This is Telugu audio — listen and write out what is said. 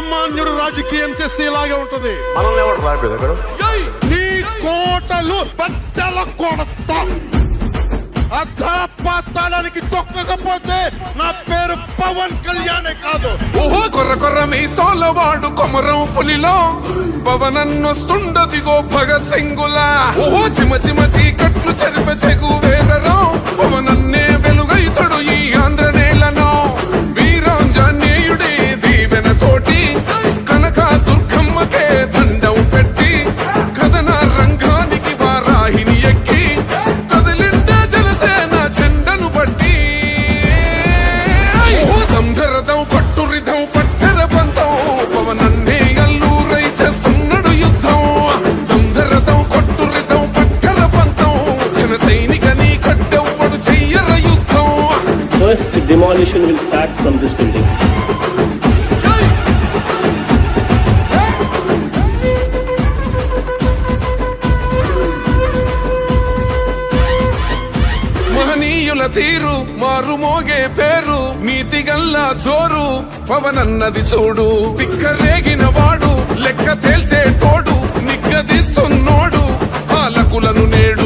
సామాన్యుడు రాజకీయం చేస్తే ఇలాగే ఉంటది. మనల్ని ఎవరు రాబోదు నీ కోటలు బద్దల కొడతా. అధాపాతాళానికి తొక్కకపోతే నా పేరు పవన్ కళ్యాణే కాదు. ఓహో కొర్ర కొర్ర మీ సోలవాడు కొమరం పులిలో పవనన్నొస్తుండదిగో భగత్ సింగులా. ఓహో చిమ చిమ చీకట్లు చెరిప చెగు వేదరో పవనన్నే వెలుగైతడు ఈ ఆంధ్ర నేలను. వీరాంజనేయుడే దీవెన తోటి కనక దుర్గమ్మకే దండం పెట్టి కథన రంగానికి వారాహిని ఎక్కి కదిలిండ జనసేన చెండను పట్టి. దంధరదం కొట్టురిదం పట్టర పంతం పవనన్నే అల్లూరై చేస్తున్నాడు యుద్ధం. దంధరదం కొట్టురిదం పట్టర పంతం జన సైనికని కట్టెవ్వడు చెయ్యర యుద్ధం. First demolition will start from this building. మహనీయుల తీరు మారు మోగే పేరు నీతిగల్లా జోరు పవనన్నది చూడు. తిక్కరేగిన వాడు లెక్క తేల్చే తోడు నిగ్గదీస్తున్నోడు పాలకులను నేడు.